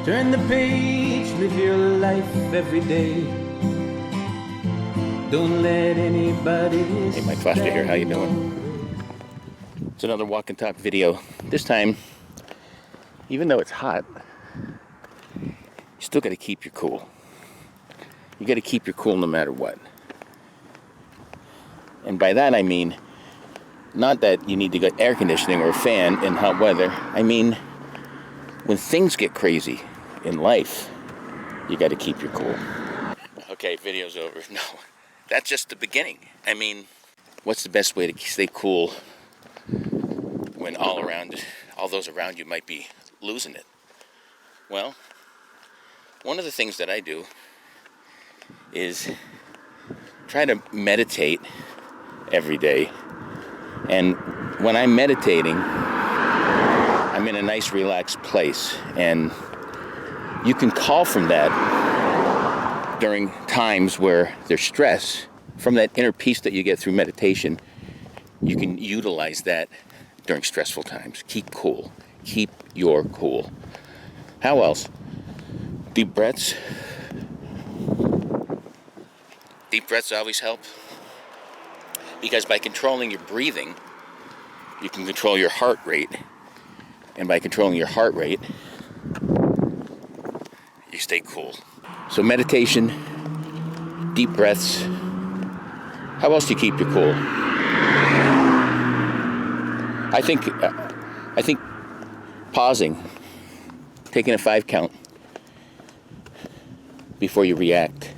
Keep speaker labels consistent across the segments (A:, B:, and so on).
A: Turn the page, live your life every day. Don't let anybody.
B: Hey, Mike Foster here. How you doing? It's another walk and talk video. This time, even though it's hot, you still got to keep your cool. You got to keep your cool no matter what. And by that I mean, not that you need to get air conditioning or a fan in hot weather. I mean, when things get crazy in life, you got to keep your cool. Okay, video's over. No, that's just the beginning. I mean, what's the best way to stay cool when all those around you might be losing it? Well, one of the things that I do is try to meditate every day. And when I'm meditating, I'm in a nice relaxed place, and you can call from that during times where there's stress. From that inner peace that you get through meditation, you can utilize that during stressful times. Keep cool. Keep your cool. How else? Deep breaths. Deep breaths always help, because by controlling your breathing, you can control your heart rate. And by controlling your heart rate, you stay cool. So meditation, deep breaths. How else do you keep your cool? I think pausing, taking a 5 count before you react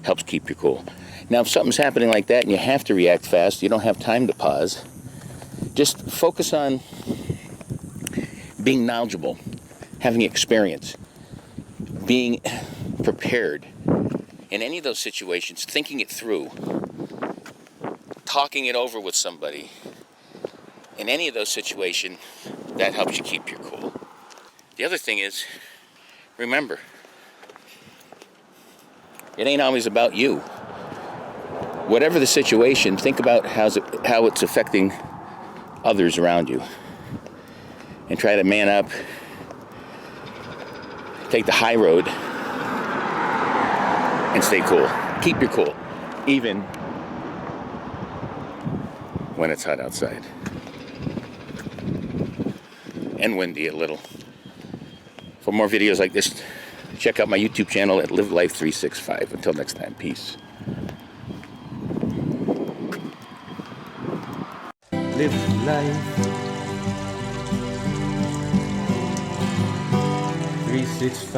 B: helps keep you cool. Now, if something's happening like that and you have to react fast, you don't have time to pause, just focus on being knowledgeable, having experience, being prepared in any of those situations, thinking it through, talking it over with somebody. In any of those situations, that helps you keep your cool. The other thing is, remember, it ain't always about you. Whatever the situation, think about how it's affecting others around you. And try to man up, take the high road, and stay cool. Keep your cool, even when it's hot outside. And windy a little. For more videos like this, check out my YouTube channel at Live Life 365. Until next time, peace.
A: Live life 365.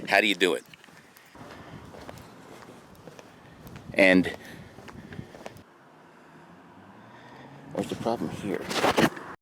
B: How do you do it? And what's the problem here?